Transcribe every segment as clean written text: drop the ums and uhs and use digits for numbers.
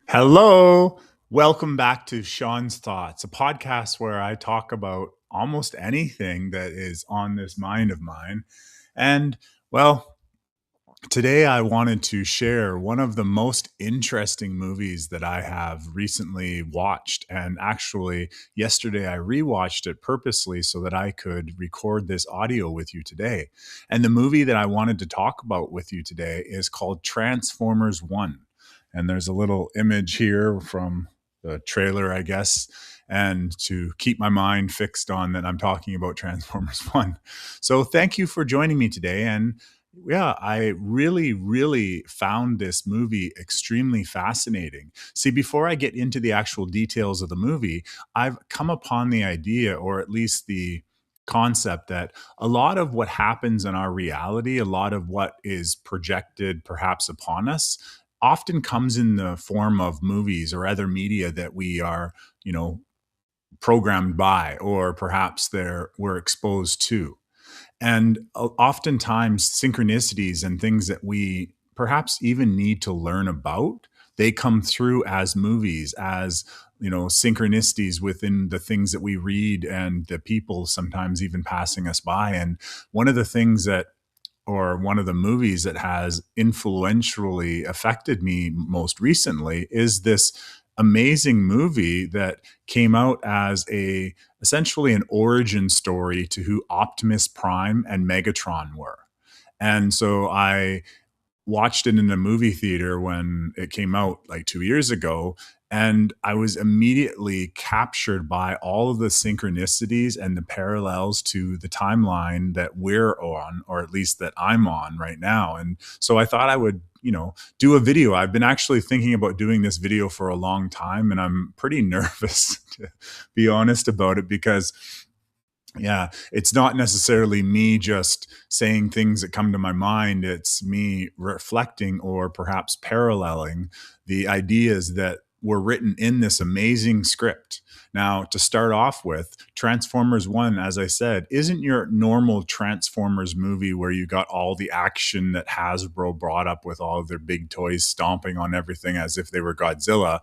Hello. Welcome back to Sean's Thoughts, a podcast where I talk about almost anything that is on this mind of mine. And well, today I wanted to share one of the most interesting movies that I have recently watched. And actually, yesterday I rewatched it purposely so that I could record this audio with you today. And the movie that I wanted to talk about with you today is called Transformers 1. And there's a little image here from the trailer, I guess, and to keep my mind fixed on that I'm talking about Transformers 1. So thank you for joining me today. And yeah, I really found this movie extremely fascinating. See, before I get into the actual details of the movie, I've come upon the idea, or at least the concept, that a lot of what happens in our reality, a lot of what is projected perhaps upon us, often comes in the form of movies or other media that we are, programmed by, or perhaps we're exposed to. And oftentimes, synchronicities and things that we perhaps even need to learn about, they come through as movies, as synchronicities within the things that we read and the people sometimes even passing us by. And one of the things that or one of the movies that has influentially affected me most recently is this amazing movie that came out as a essentially an origin story to who Optimus Prime and Megatron were. And so I watched it in a movie theater when it came out like 2 years ago, and I was immediately captured by all of the synchronicities and the parallels to the timeline that we're on, or at least that I'm on right now. And so I thought I would, do a video. I've been actually thinking about doing this video for a long time, and I'm pretty nervous to be honest about it because yeah, it's not necessarily me just saying things that come to my mind. It's me reflecting or perhaps paralleling the ideas that were written in this amazing script. Now, to start off with, Transformers 1, as I said, isn't your normal Transformers movie where you got all the action that Hasbro brought up with all of their big toys stomping on everything as if they were Godzilla.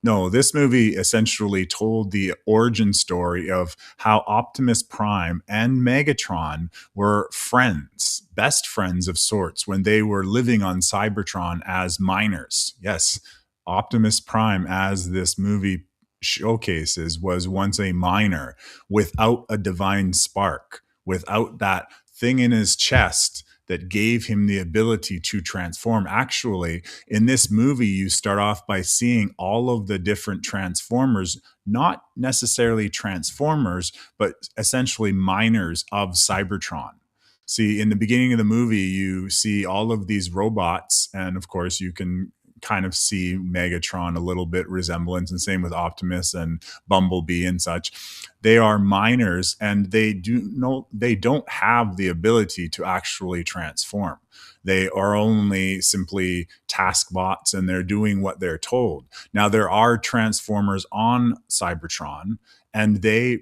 No, this movie essentially told the origin story of how Optimus Prime and Megatron were friends, best friends of sorts, when they were living on Cybertron as miners. Yes, Optimus Prime, as this movie showcases, was once a miner without a divine spark, without that thing in his chest that gave him the ability to transform. Actually, in this movie, you start off by seeing all of the different Transformers, not necessarily Transformers, but essentially miners of Cybertron. See, in the beginning of the movie, you see all of these robots, and of course, you can kind of see Megatron a little bit resemblance, and same with Optimus and Bumblebee and such. They are miners, and they don't have the ability to actually transform. They are only simply task bots, and they're doing what they're told. Now, there are transformers on Cybertron, and they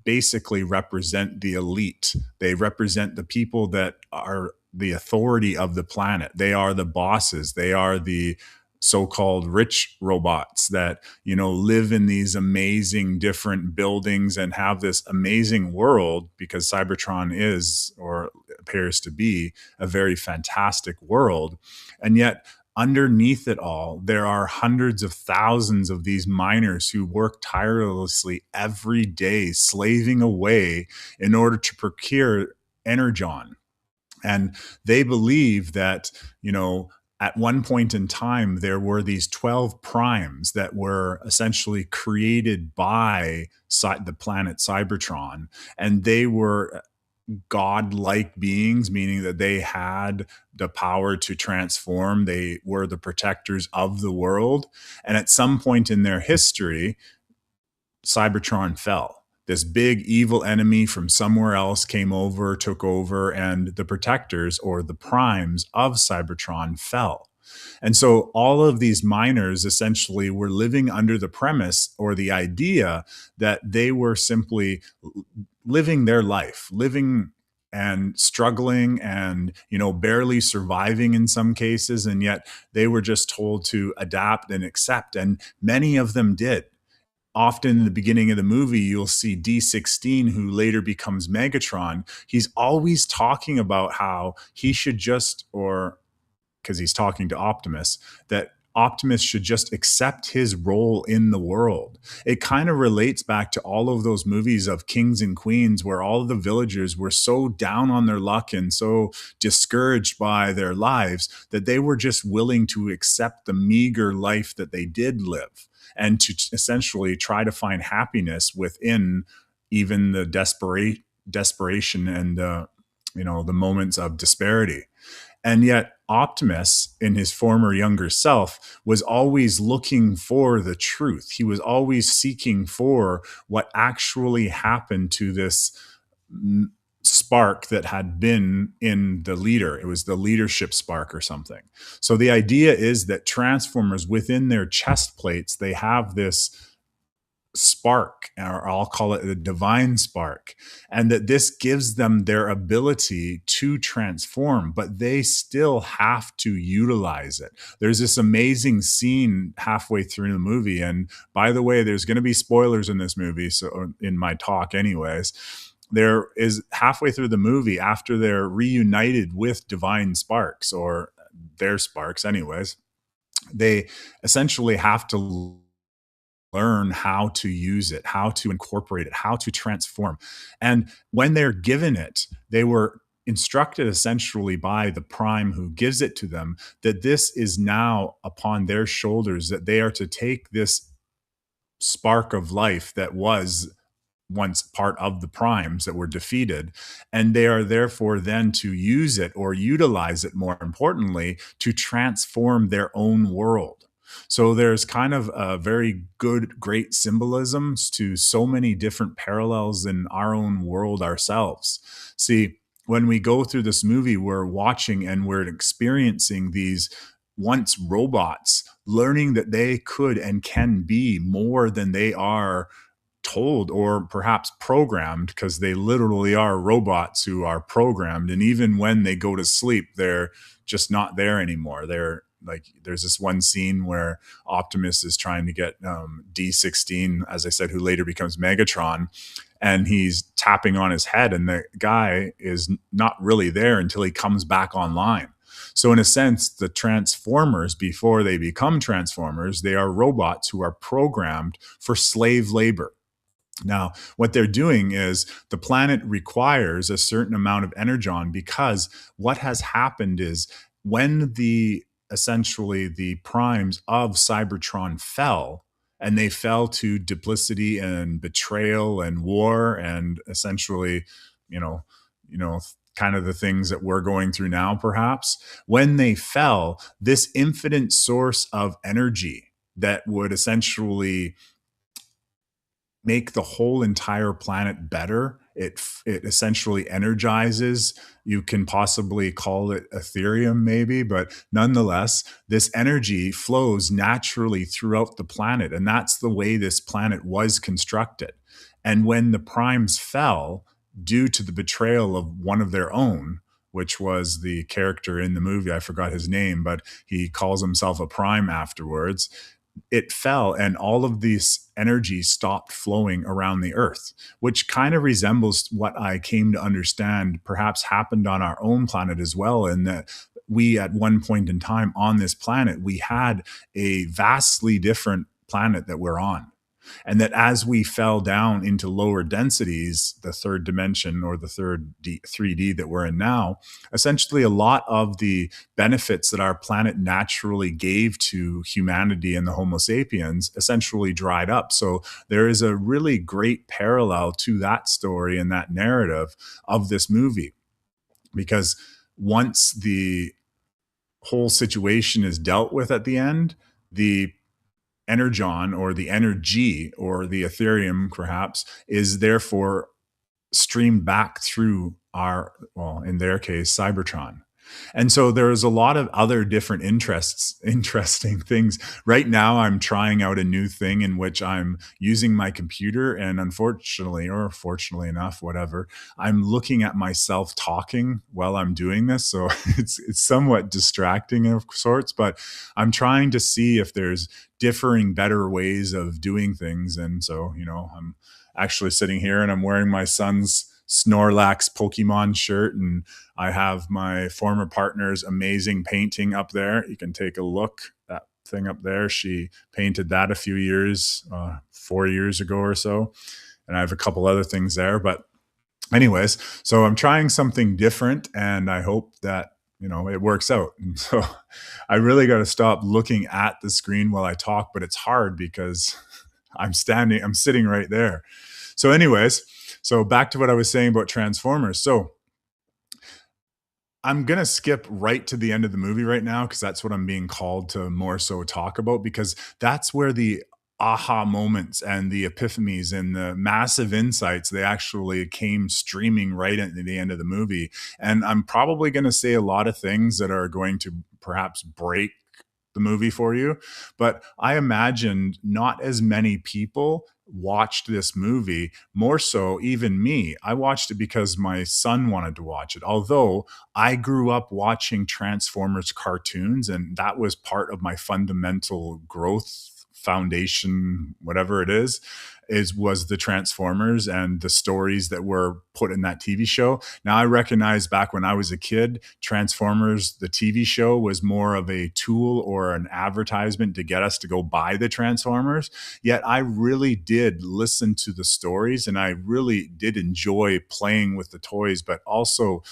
basically represent the elite. They represent the people that are the authority of the planet. They are the bosses. They are the so-called rich robots that live in these amazing different buildings and have this amazing world, because Cybertron is, or appears to be, a very fantastic world. And yet underneath it all, there are hundreds of thousands of these miners who work tirelessly every day, slaving away in order to procure energon. And they believe that, at one point in time, there were these 12 primes that were essentially created by the planet Cybertron. And they were godlike beings, meaning that they had the power to transform. They were the protectors of the world. And at some point in their history, Cybertron fell. This big evil enemy from somewhere else came over, took over, and the protectors, or the primes of Cybertron, fell. And so all of these miners essentially were living under the premise, or the idea, that they were simply living their life, living and struggling and, barely surviving in some cases. And yet they were just told to adapt and accept. And many of them did. Often in the beginning of the movie, you'll see D16, who later becomes Megatron. He's always talking about how he should just, or because he's talking to Optimus, that Optimus should just accept his role in the world. It kind of relates back to all of those movies of kings and queens where all of the villagers were so down on their luck and so discouraged by their lives that they were just willing to accept the meager life that they did live and to essentially try to find happiness within even the desperation and the moments of disparity. And yet, Optimus, in his former younger self, was always looking for the truth. He was always seeking for what actually happened to this spark that had been in the leader. It was the leadership spark or something. So the idea is that Transformers, within their chest plates, they have this spark, or I'll call it a divine spark, and that this gives them their ability to transform, but they still have to utilize it. There's this amazing scene halfway through the movie, and by the way, there's going to be spoilers in this movie, so in my talk anyways. There is halfway through the movie, after they're reunited with divine sparks, or their sparks anyways, they essentially have to learn how to use it, how to incorporate it, how to transform. And when they're given it, they were instructed essentially by the prime who gives it to them that this is now upon their shoulders, that they are to take this spark of life that was once part of the primes that were defeated, and they are therefore then to use it, or utilize it more importantly, to transform their own world. So there's kind of a very great symbolisms to so many different parallels in our own world ourselves. See, when we go through this movie, we're watching and we're experiencing these once robots learning that they could and can be more than they are told, or perhaps programmed, because they literally are robots who are programmed. And even when they go to sleep, they're just not there anymore. They're like, there's this one scene where Optimus is trying to get D16, as I said, who later becomes Megatron, and he's tapping on his head, and the guy is not really there until he comes back online. So in a sense, the Transformers, before they become Transformers, they are robots who are programmed for slave labor. Now, what they're doing is the planet requires a certain amount of energon, because what has happened is when the essentially the primes of Cybertron fell, and they fell to duplicity and betrayal and war, and essentially, you know, kind of the things that we're going through now, perhaps. When they fell, this infinite source of energy that would essentially make the whole entire planet better. It essentially energizes. You can possibly call it Ethereum, maybe, but nonetheless, this energy flows naturally throughout the planet, and that's the way this planet was constructed. And when the primes fell due to the betrayal of one of their own, which was the character in the movie, I forgot his name, but he calls himself a prime afterwards, it fell, and all of this energy stopped flowing around the earth, which kind of resembles what I came to understand perhaps happened on our own planet as well, in that we, at one point in time on this planet, we had a vastly different planet that we're on. And that as we fell down into lower densities, the third dimension, or the 3D that we're in now, essentially a lot of the benefits that our planet naturally gave to humanity and the Homo sapiens essentially dried up. So there is a really great parallel to that story and that narrative of this movie, because once the whole situation is dealt with at the end, the energon, or the energy, or the Ethereum perhaps, is therefore streamed back through our, well, in their case, Cybertron. And so there's a lot of other different interesting things. Right now, I'm trying out a new thing in which I'm using my computer, and unfortunately, or fortunately enough, whatever, I'm looking at myself talking while I'm doing this. So it's somewhat distracting of sorts, but I'm trying to see if there's differing, better ways of doing things. And so, I'm actually sitting here and I'm wearing my son's Snorlax Pokemon shirt, and I have my former partner's amazing painting up there. You can take a look. That thing up there, she painted that a few years, 4 years ago or so. And I have a couple other things there. But, anyways, so I'm trying something different, and I hope that, it works out. And so I really got to stop looking at the screen while I talk, but it's hard because I'm sitting right there. So, anyways, so back to what I was saying about Transformers. So, I'm gonna skip right to the end of the movie right now because that's what I'm being called to more so talk about, because that's where the aha moments and the epiphanies and the massive insights, they actually came streaming right at the end of the movie. And I'm probably going to say a lot of things that are going to perhaps break the movie for you, but I imagined not as many people watched this movie. More so, even me, I watched it because my son wanted to watch it, although I grew up watching Transformers cartoons, and that was part of my fundamental growth foundation, whatever it is was the Transformers and the stories that were put in that TV show. Now, I recognize back when I was a kid, Transformers, the TV show, was more of a tool or an advertisement to get us to go buy the Transformers. Yet I really did listen to the stories, and I really did enjoy playing with the toys, but also,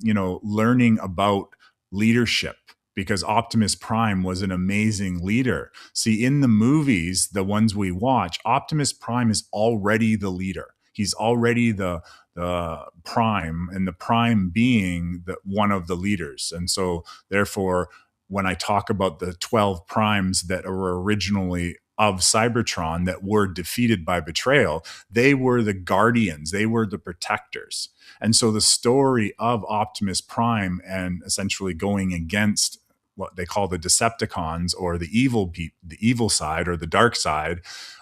learning about leadership, because Optimus Prime was an amazing leader. See, in the movies, the ones we watch, Optimus Prime is already the leader. He's already the prime, and the prime being one of the leaders. And so, therefore, when I talk about the 12 primes that were originally of Cybertron that were defeated by betrayal, they were the guardians, they were the protectors. And so the story of Optimus Prime and essentially going against what they call the Decepticons, or the evil side or the dark side.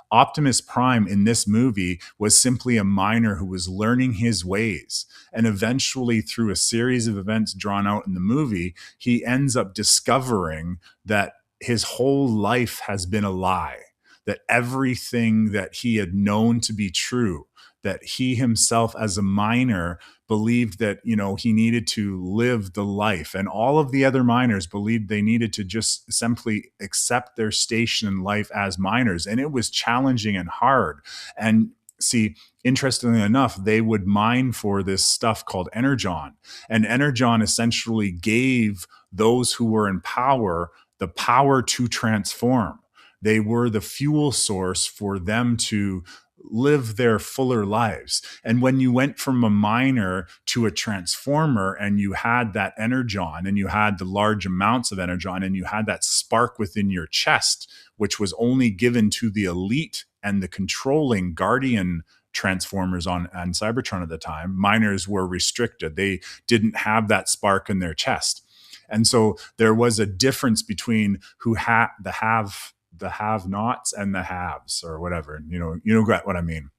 Optimus Prime in this movie was simply a miner who was learning his ways. And eventually, through a series of events drawn out in the movie, he ends up discovering that his whole life has been a lie, that everything that he had known to be true, that he himself as a miner believed that, he needed to live the life, and all of the other miners believed they needed to just simply accept their station in life as miners. And it was challenging and hard. And see, interestingly enough, they would mine for this stuff called energon, and energon essentially gave those who were in power the power to transform. They were the fuel source for them to live their fuller lives. And when you went from a miner to a transformer, and you had that energon, and you had the large amounts of energon, and you had that spark within your chest, which was only given to the elite and the controlling guardian transformers on Cybertron at the time, miners were restricted. They didn't have that spark in their chest. And so there was a difference between who had the have-nots and the haves, or whatever. You get what I mean.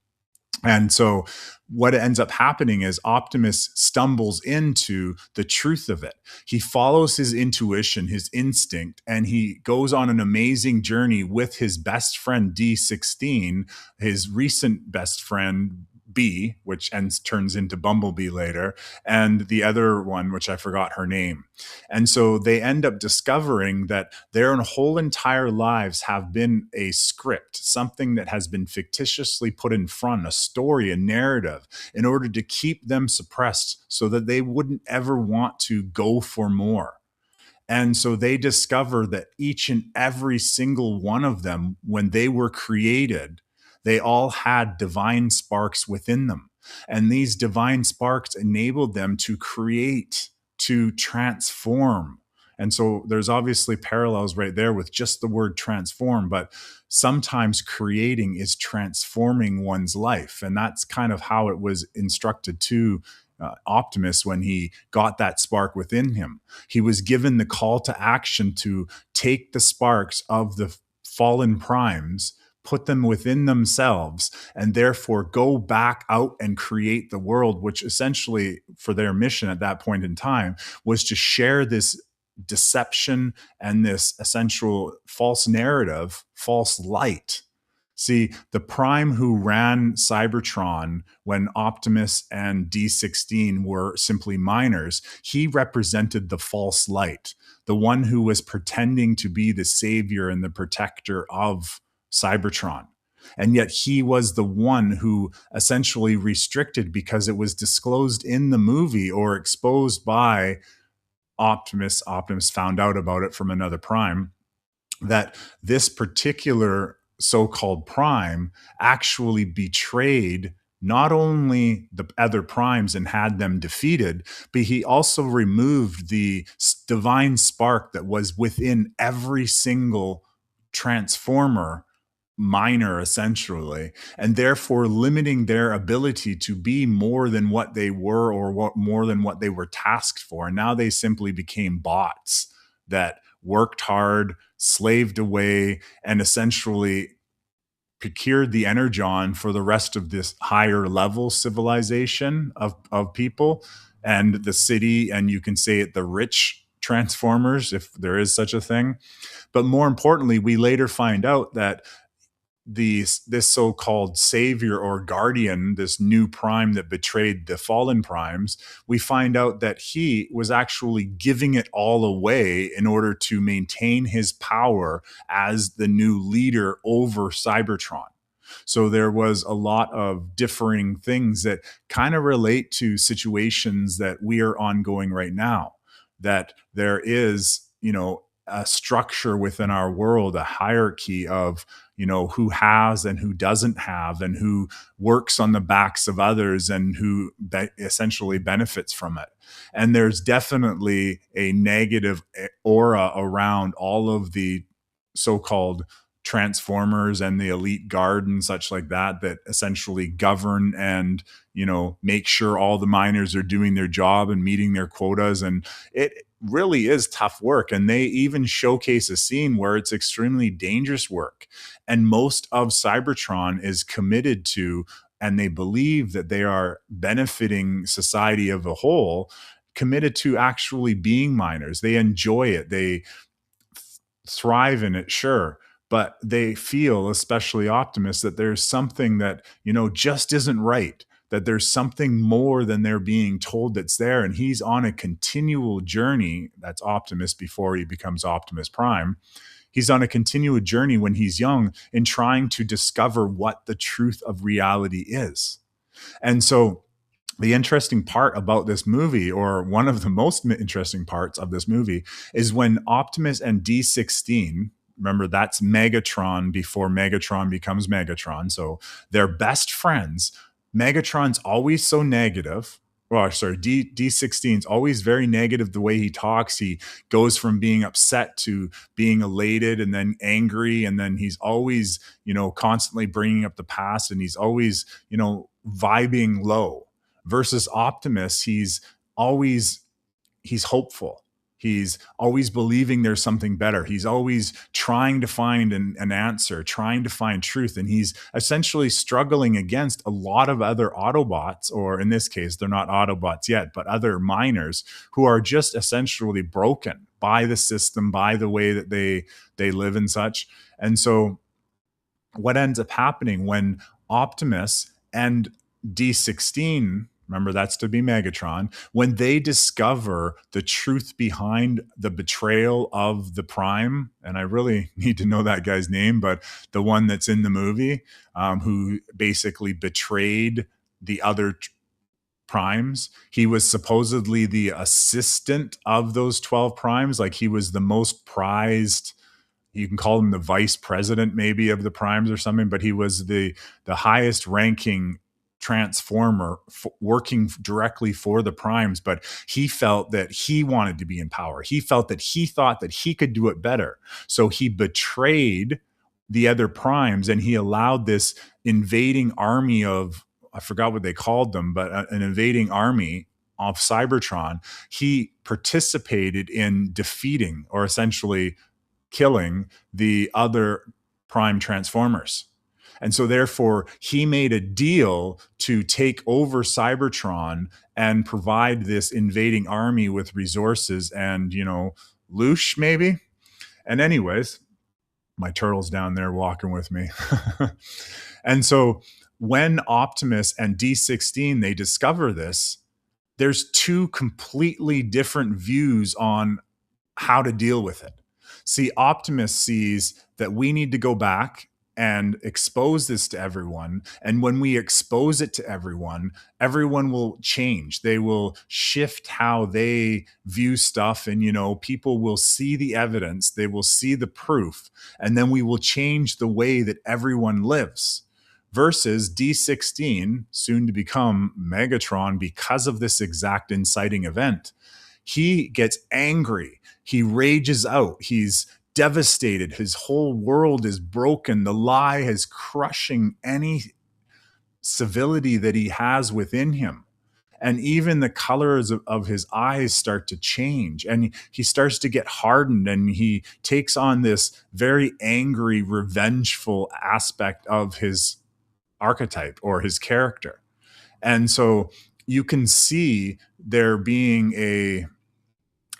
And so what ends up happening is Optimus stumbles into the truth of it. He follows his intuition, his instinct, and he goes on an amazing journey with his best friend D16, his recent best friend B, which turns into Bumblebee later, and the other one, which I forgot her name. And so they end up discovering that their whole entire lives have been a script, something that has been fictitiously put in front, a story, a narrative, in order to keep them suppressed so that they wouldn't ever want to go for more. And so they discover that each and every single one of them, when they were created, they all had divine sparks within them. And these divine sparks enabled them to create, to transform. And so there's obviously parallels right there with just the word transform, but sometimes creating is transforming one's life. And that's kind of how it was instructed to Optimus when he got that spark within him. He was given the call to action to take the sparks of the fallen primes, put them within themselves, and therefore go back out and create the world, which essentially, for their mission at that point in time, was to share this deception and this essential false narrative, false light. See, the Prime who ran Cybertron when Optimus and D16 were simply minors, he represented the false light, the one who was pretending to be the savior and the protector of Cybertron. And yet he was the one who essentially restricted, because it was disclosed in the movie or exposed by Optimus. Optimus found out about it from another Prime, that this particular so-called Prime actually betrayed not only the other primes and had them defeated, but he also removed the divine spark that was within every single transformer minor, essentially, and therefore limiting their ability to be more than what they were, or more than what they were tasked for. And now they simply became bots that worked hard, slaved away, and essentially procured the energon for the rest of this higher level civilization of people and the city. And you can say it, the rich transformers, if there is such a thing. But more importantly, we later find out that this so-called savior or guardian, this new Prime that betrayed the fallen primes, we find out that he was actually giving it all away in order to maintain his power as the new leader over Cybertron. So there was a lot of differing things that kind of relate to situations that we are ongoing right now, that there is, a structure within our world, a hierarchy of, who has and who doesn't have, and who works on the backs of others and who essentially benefits from it. And there's definitely a negative aura around all of the so-called transformers and the elite guard and such like that, that essentially govern and, make sure all the miners are doing their job and meeting their quotas. And it really is tough work. And they even showcase a scene where it's extremely dangerous work. And most of Cybertron is committed to, and they believe that they are benefiting society of a whole, committed to actually being miners. They enjoy it. They thrive in it, sure. But they feel, especially Optimus, that there's something that, just isn't right, that there's something more than they're being told that's there. And he's on a continual journey. That's Optimus before he becomes Optimus Prime. He's on a continual journey when he's young in trying to discover what the truth of reality is. And so the interesting part about this movie, or one of the most interesting parts of this movie, is when Optimus and D16, remember that's Megatron before Megatron becomes Megatron, so they're best friends. Megatron's always so negative. Well, sorry, D16's always very negative the way he talks. He goes from being upset to being elated and then angry. And then he's always, constantly bringing up the past, and he's always, vibing low. Versus Optimus, he's hopeful. He's always believing there's something better. He's always trying to find an answer, trying to find truth. And he's essentially struggling against a lot of other Autobots, or in this case, they're not Autobots yet, but other miners who are just essentially broken by the system, by the way that they live and such. And so what ends up happening when Optimus and D16, remember that's to be Megatron, when they discover the truth behind the betrayal of the Prime, and I really need to know that guy's name, but the one that's in the movie, who basically betrayed the other primes. He was supposedly the assistant of those 12 primes. Like, he was the most prized, you can call him the vice president maybe of the primes or something, but he was the highest ranking transformer working directly for the primes. But he felt that he wanted to be in power. He felt that he thought that he could do it better. So he betrayed the other primes, and he allowed this invading army of I forgot what they called them, but an invading army of Cybertron, he participated in defeating or essentially killing the other prime transformers. And so therefore he made a deal to take over Cybertron and provide this invading army with resources and, loosh maybe. And anyways, my turtle's down there walking with me. And so when Optimus and D16 they discover this, there's two completely different views on how to deal with it. See, Optimus sees that we need to go back and expose this to everyone. And when we expose it to everyone, everyone will change. They will shift how they view stuff. And, people will see the evidence, they will see the proof, and then we will change the way that everyone lives. Versus D16, soon to become Megatron, because of this exact inciting event. He gets angry. He rages out. He's devastated. His whole world is broken. The lie is crushing any civility that he has within him. And even the colors of his eyes start to change. And he starts to get hardened, and he takes on this very angry, revengeful aspect of his archetype or his character. And so you can see there being a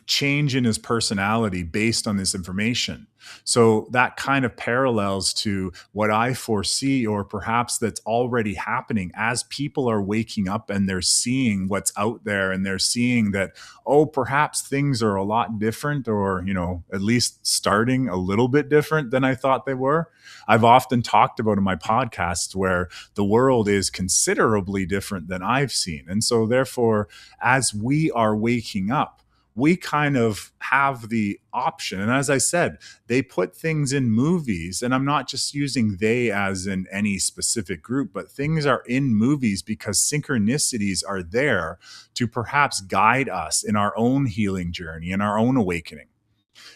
change in his personality based on this information. So that kind of parallels to what I foresee, or perhaps that's already happening as people are waking up and they're seeing what's out there, and they're seeing that, oh, perhaps things are a lot different, or, at least starting a little bit different than I thought they were. I've often talked about in my podcasts where the world is considerably different than I've seen. And so therefore, as we are waking up, we kind of have the option. And as I said, they put things in movies, and I'm not just using they as in any specific group, but things are in movies because synchronicities are there to perhaps guide us in our own healing journey, in our own awakening.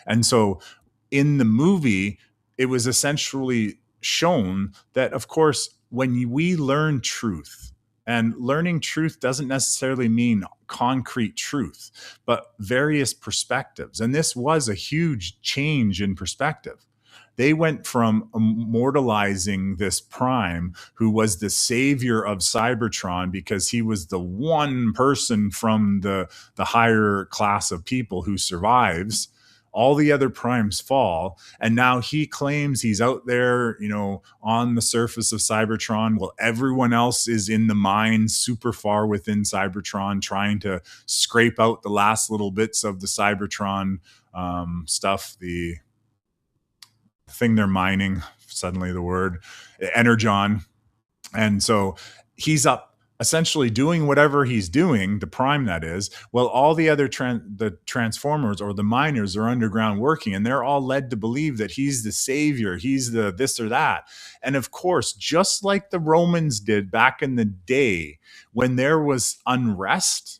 And so in the movie, it was essentially shown that, of course, when we learn truth, and learning truth doesn't necessarily mean concrete truth, but various perspectives. And this was a huge change in perspective. They went from immortalizing this Prime, who was the savior of Cybertron because he was the one person from the higher class of people who survives. All the other primes fall, and now he claims he's out there, on the surface of Cybertron, while everyone else is in the mines super far within Cybertron, trying to scrape out the last little bits of the Cybertron stuff, the thing they're mining, suddenly the word, energon. And so he's up essentially doing whatever he's doing, the Prime that is, while all the other the Transformers or the miners are underground working, and they're all led to believe that he's the savior, he's the this or that. And of course, just like the Romans did back in the day when there was unrest,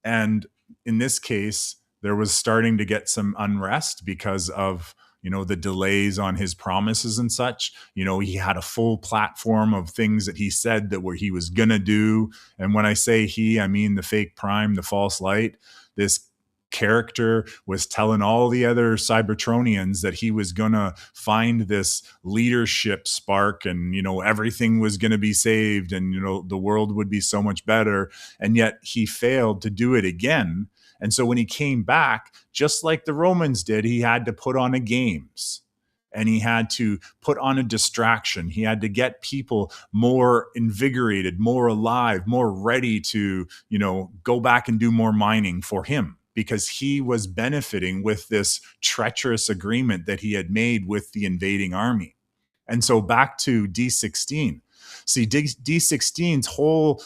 and in this case, there was starting to get some unrest because of the delays on his promises and such. He had a full platform of things that he said that he was going to do. And when I say he, I mean the fake Prime, the false light. This character was telling all the other Cybertronians that he was going to find this leadership spark, and, everything was going to be saved, and, the world would be so much better. And yet he failed to do it again. And so when he came back, just like the Romans did, he had to put on a games, and he had to put on a distraction. He had to get people more invigorated, more alive, more ready to, go back and do more mining for him, because he was benefiting with this treacherous agreement that he had made with the invading army. And so back to D16. See, D16's whole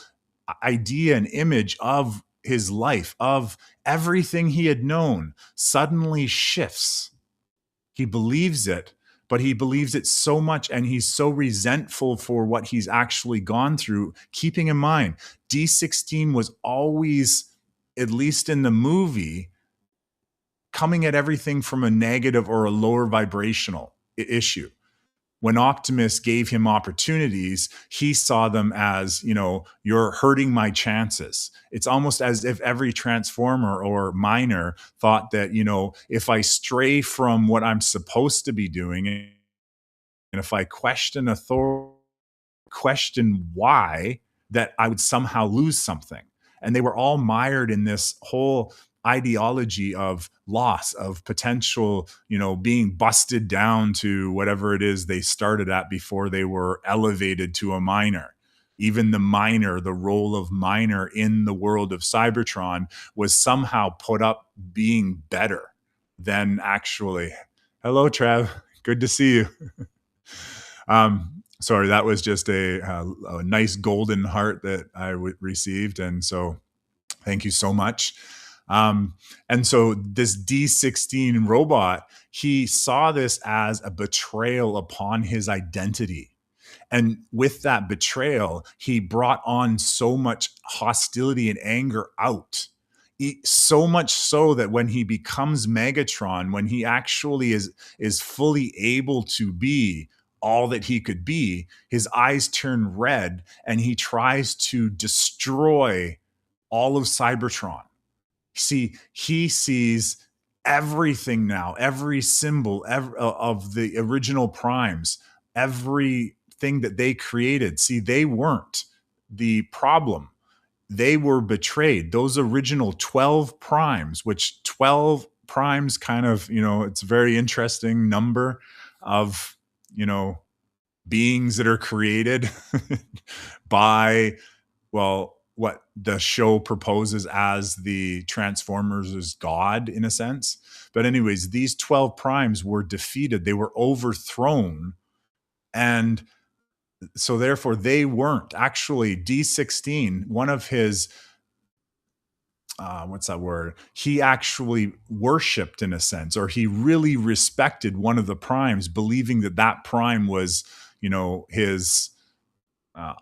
idea and image of his life, of everything he had known, suddenly shifts. He believes it, but he believes it so much, and he's so resentful for what he's actually gone through. Keeping in mind, D16 was always, at least in the movie, coming at everything from a negative or a lower vibrational issue. When Optimus gave him opportunities, he saw them as, you're hurting my chances. It's almost as if every transformer or miner thought that, if I stray from what I'm supposed to be doing, and if I question authority, question why, that I would somehow lose something. And they were all mired in this whole ideology of loss, of potential, being busted down to whatever it is they started at before they were elevated to a miner. Even the miner, the role of miner in the world of Cybertron was somehow put up being better than actually. Hello, Trev. Good to see you. Sorry, that was just a nice golden heart that I received. And so thank you so much. And so this D16 robot, he saw this as a betrayal upon his identity. And with that betrayal, he brought on so much hostility and anger out. So much so that when he becomes Megatron, when he actually is fully able to be all that he could be, his eyes turn red and he tries to destroy all of Cybertron. See, he sees everything now, every symbol of the original primes, everything that they created. See, they weren't the problem. They were betrayed. Those original 12 primes, which 12 primes kind of, it's a very interesting number of, beings that are created by, well, what the show proposes as the Transformers as God, in a sense. But anyways, these 12 primes were defeated. They were overthrown. And so therefore they weren't. Actually, D16, one of his what's that word? He actually worshipped, in a sense, or he really respected one of the primes, believing that that prime was, his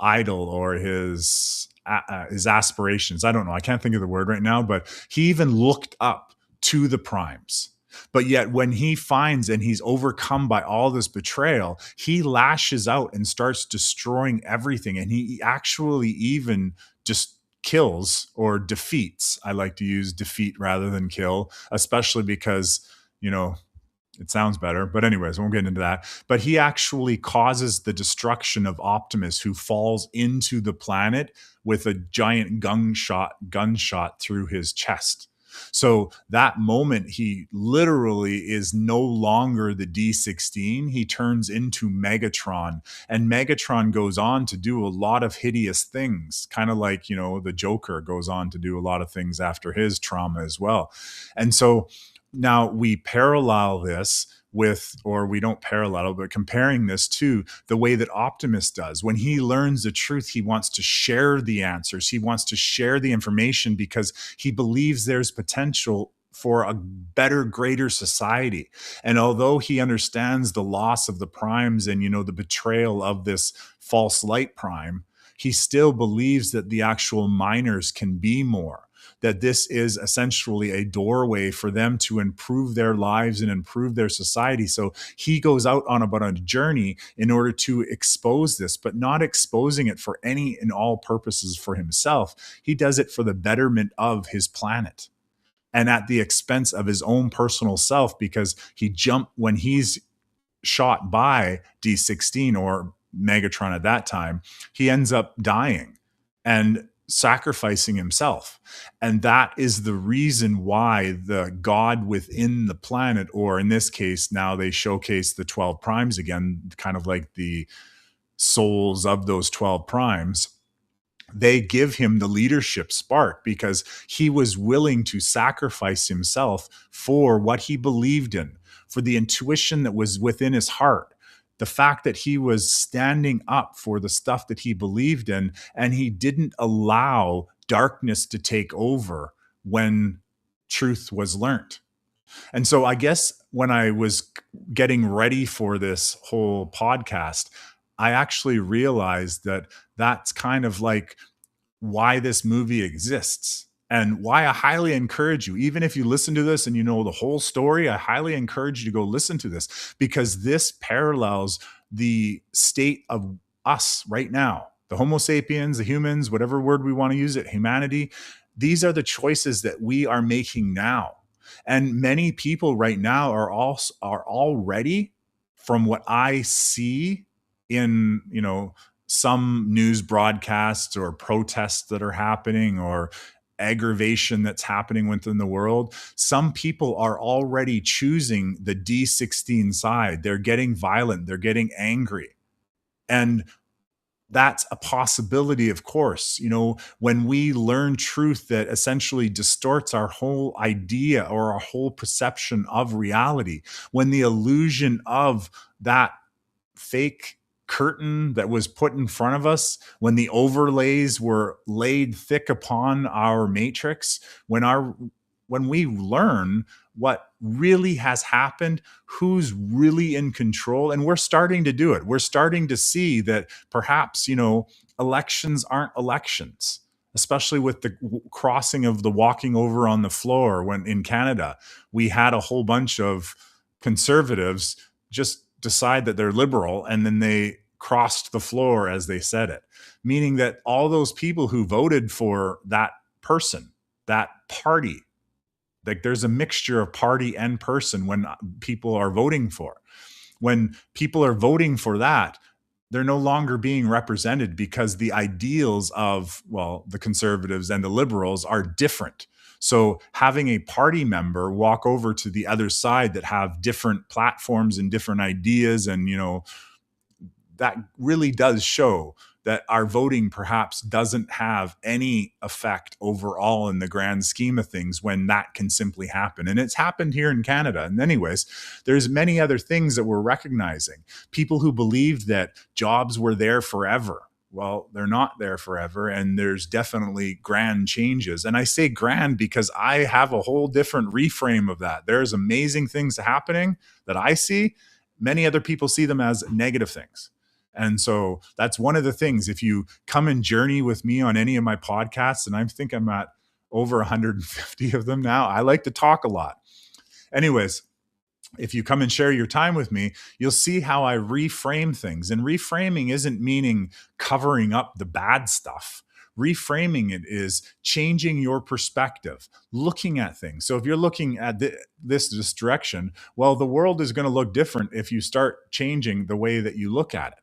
idol or his aspirations. I don't know. I can't think of the word right now, but he even looked up to the primes. But yet when he finds and he's overcome by all this betrayal, he lashes out and starts destroying everything. And he actually even just kills or defeats. I like to use defeat rather than kill, especially because, it sounds better. But anyways, we won't get into that. But he actually causes the destruction of Optimus, who falls into the planet with a giant gunshot through his chest. So that moment, he literally is no longer the D16. He turns into Megatron. And Megatron goes on to do a lot of hideous things, kind of like, the Joker goes on to do a lot of things after his trauma as well. And so now we parallel this with, or we don't parallel, but comparing this to the way that Optimus does. When he learns the truth, he wants to share the answers. He wants to share the information because he believes there's potential for a better, greater society. And although he understands the loss of the primes and, the betrayal of this false light prime, he still believes that the actual miners can be more. That this is essentially a doorway for them to improve their lives and improve their society. So he goes out on about a journey in order to expose this, but not exposing it for any and all purposes for himself. He does it for the betterment of his planet and at the expense of his own personal self, because when he's shot by D16 or Megatron at that time, he ends up dying and sacrificing himself. And that is the reason why the God within the planet, or in this case, now they showcase the 12 primes again, kind of like the souls of those 12 primes. They give him the leadership spark because he was willing to sacrifice himself for what he believed in, for the intuition that was within his heart. The fact that he was standing up for the stuff that he believed in, and he didn't allow darkness to take over when truth was learned. And so I guess when I was getting ready for this whole podcast, I actually realized that that's kind of like why this movie exists. And why I highly encourage you, even if you listen to this and you know the whole story, I highly encourage you to go listen to this, because this parallels the state of us right now, the Homo sapiens, the humans, whatever word we want to use it, humanity. These are the choices that we are making now. And many people right now are already, from what I see in, some news broadcasts or protests that are happening, or aggravation that's happening within the world, some people are already choosing the D16 side. They're getting violent, they're getting angry. And that's a possibility, of course. When we learn truth that essentially distorts our whole idea or our whole perception of reality, when the illusion of that fake curtain that was put in front of us, when the overlays were laid thick upon our matrix, when we learn what really has happened, who's really in control, and we're starting to do it. We're starting to see that perhaps, elections aren't elections, especially with the crossing of the walking over on the floor. When in Canada, we had a whole bunch of conservatives just decide that they're liberal, and then they crossed the floor as they said it, meaning that all those people who voted for that person, that party, like there's a mixture of party and person when people are voting for. When people are voting for that, they're no longer being represented because the ideals of, well, the conservatives and the liberals are different. So having a party member walk over to the other side that have different platforms and different ideas, and that really does show that our voting perhaps doesn't have any effect overall in the grand scheme of things, when that can simply happen. And it's happened here in Canada. And anyways, there's many other things that we're recognizing. People who believed that jobs were there forever. Well, they're not there forever, and there's definitely grand changes. And I say grand because I have a whole different reframe of that. There's amazing things happening that I see. Many other people see them as negative things. And so that's one of the things. If you come and journey with me on any of my podcasts, and I think I'm at over 150 of them now, I like to talk a lot. Anyways, if you come and share your time with me, you'll see how I reframe things. And reframing isn't meaning covering up the bad stuff. Reframing it is changing your perspective, looking at things. So if you're looking at this direction, well, the world is going to look different if you start changing the way that you look at it.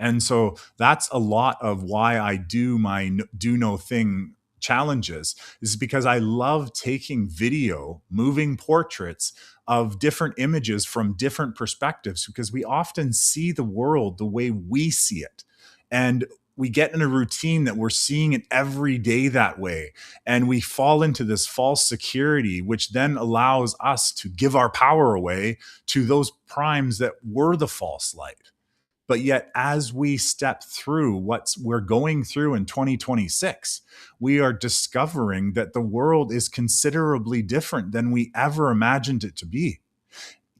And so that's a lot of why I do my do no thing challenges, is because I love taking video, moving portraits of different images from different perspectives, because we often see the world the way we see it. And we get in a routine that we're seeing it every day that way. And we fall into this false security, which then allows us to give our power away to those primes that were the false light. But yet, as we step through what we're going through in 2026, we are discovering that the world is considerably different than we ever imagined it to be.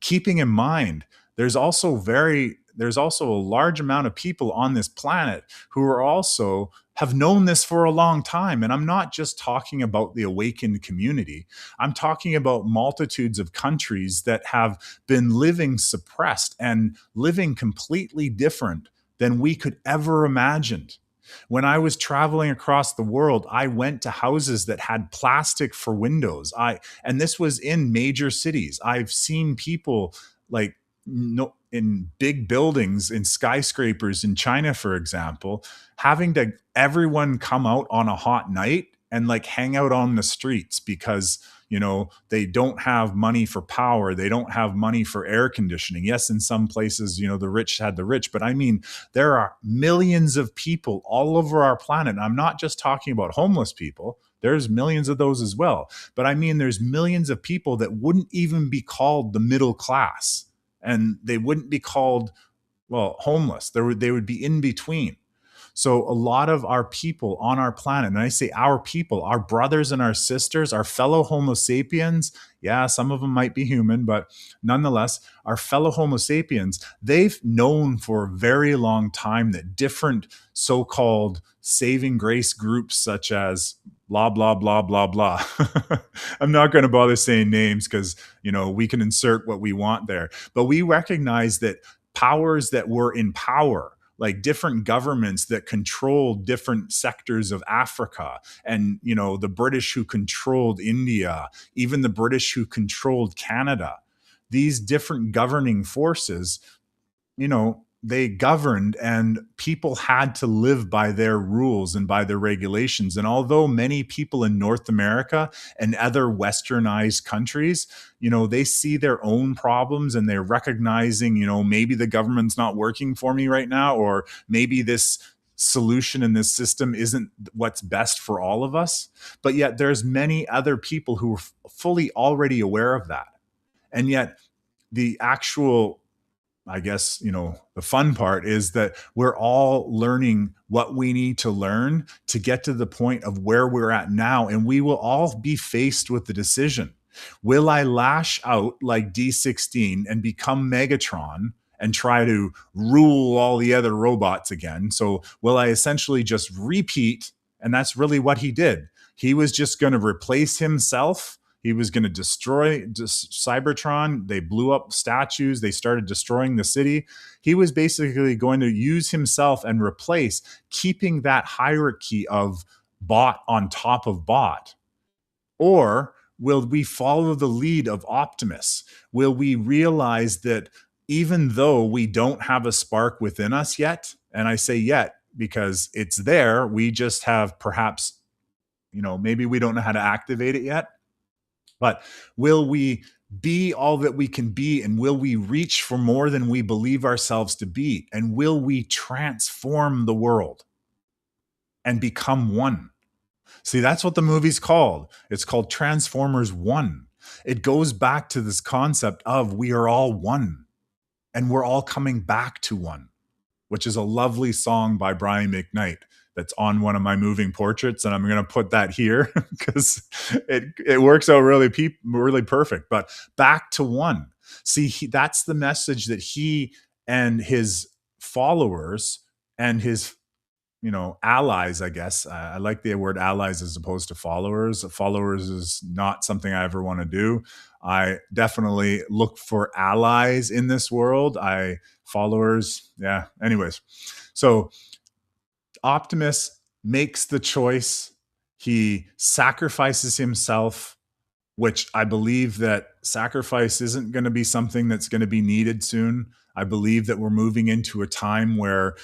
Keeping in mind, there's also a large amount of people on this planet who are also have known this for a long time. And I'm not just talking about the awakened community. I'm talking about multitudes of countries that have been living suppressed and living completely different than we could ever imagine. When I was traveling across the world, I went to houses that had plastic for windows. And this was in major cities. I've seen people like no, in big buildings, in skyscrapers in China, for example, having to everyone come out on a hot night and like hang out on the streets because they don't have money for power, they don't have money for air conditioning. Yes, in some places, the rich had the rich, but I mean, there are millions of people all over our planet. And I'm not just talking about homeless people. There's millions of those as well. But I mean, there's millions of people that wouldn't even be called the middle class. And they wouldn't be called, well, homeless. They would be in between. So a lot of our people on our planet, and I say our people, our brothers and our sisters, our fellow Homo sapiens, yeah, some of them might be human, but nonetheless, our fellow Homo sapiens, they've known for a very long time that different so-called saving grace groups such as blah, blah, blah, blah, blah. I'm not going to bother saying names because, we can insert what we want there. But we recognize that powers that were in power, like different governments that controlled different sectors of Africa, and the British who controlled India, even the British who controlled Canada. These different governing forces, they governed, and people had to live by their rules and by their regulations. And although many people in North America and other westernized countries, they see their own problems, and they're recognizing, maybe the government's not working for me right now, or maybe this solution in this system isn't what's best for all of us. But yet there's many other people who are fully already aware of that. And yet the actual, I guess, the fun part is that we're all learning what we need to learn to get to the point of where we're at now. And we will all be faced with the decision. Will I lash out like D16 and become Megatron and try to rule all the other robots again? So will I essentially just repeat? And that's really what he did. He was just going to replace himself. He was going to destroy Cybertron. They blew up statues. They started destroying the city. He was basically going to use himself and replace, keeping that hierarchy of bot on top of bot. Or will we follow the lead of Optimus? Will we realize that even though we don't have a spark within us yet, and I say yet because it's there, we just have perhaps, maybe we don't know how to activate it yet. But will we be all that we can be? And will we reach for more than we believe ourselves to be? And will we transform the world and become one? See, that's what the movie's called. It's called Transformers One. It goes back to this concept of we are all one, and we're all coming back to one, which is a lovely song by Brian McKnight that's on one of my moving portraits, and I'm going to put that here because it works out really perfect. But back to one. See, that's the message that he and his followers and his allies, I guess. I like the word allies as opposed to followers. Followers is not something I ever want to do. I definitely look for allies in this world. Followers, yeah. Anyways, so Optimus makes the choice. He sacrifices himself, which I believe that sacrifice isn't going to be something that's going to be needed soon. I believe that we're moving into a time where,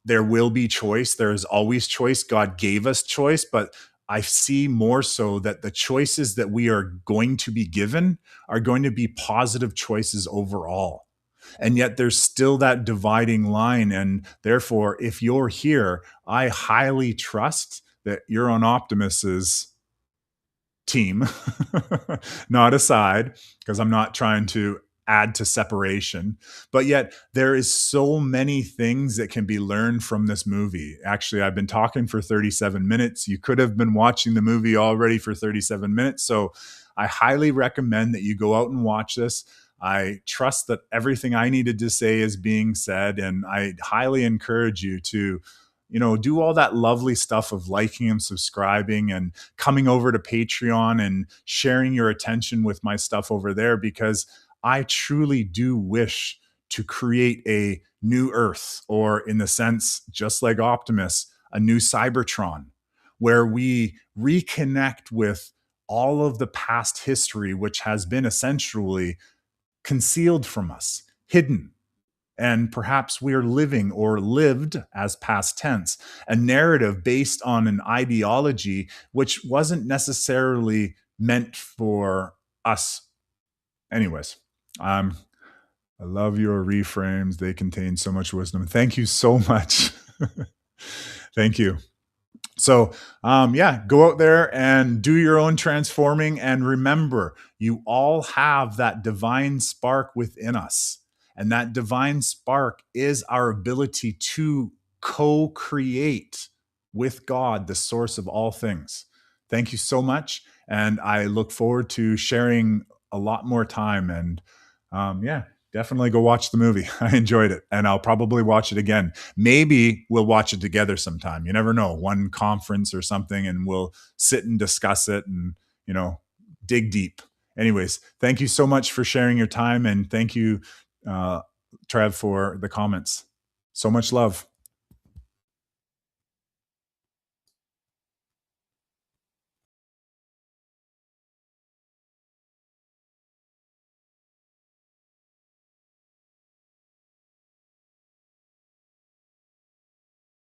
there will be choice. There is always choice. God gave us choice, but I see more so that the choices that we are going to be given are going to be positive choices overall. And yet there's still that dividing line. And therefore, if you're here, I highly trust that you're on Optimus's team, not aside, because I'm not trying to add to separation. But yet there is so many things that can be learned from this movie. Actually, I've been talking for 37 minutes. You could have been watching the movie already for 37 minutes. So I highly recommend that you go out and watch this. I trust that everything I needed to say is being said, and I highly encourage you to do all that lovely stuff of liking and subscribing and coming over to Patreon and sharing your attention with my stuff over there, because I truly do wish to create a new Earth, or in the sense, just like Optimus, a new Cybertron, where we reconnect with all of the past history, which has been essentially concealed from us, hidden. And perhaps we are living, or lived as past tense, a narrative based on an ideology which wasn't necessarily meant for us. Anyways, I love your reframes. They contain so much wisdom. Thank you so much. Thank you. So, go out there and do your own transforming. And remember, you all have that divine spark within us. And that divine spark is our ability to co-create with God, the source of all things. Thank you so much. And I look forward to sharing a lot more time. And definitely go watch the movie. I enjoyed it, and I'll probably watch it again. Maybe we'll watch it together sometime. You never know, one conference or something, and we'll sit and discuss it and, dig deep. Anyways, thank you so much for sharing your time, and thank you Trev, for the comments. So much love.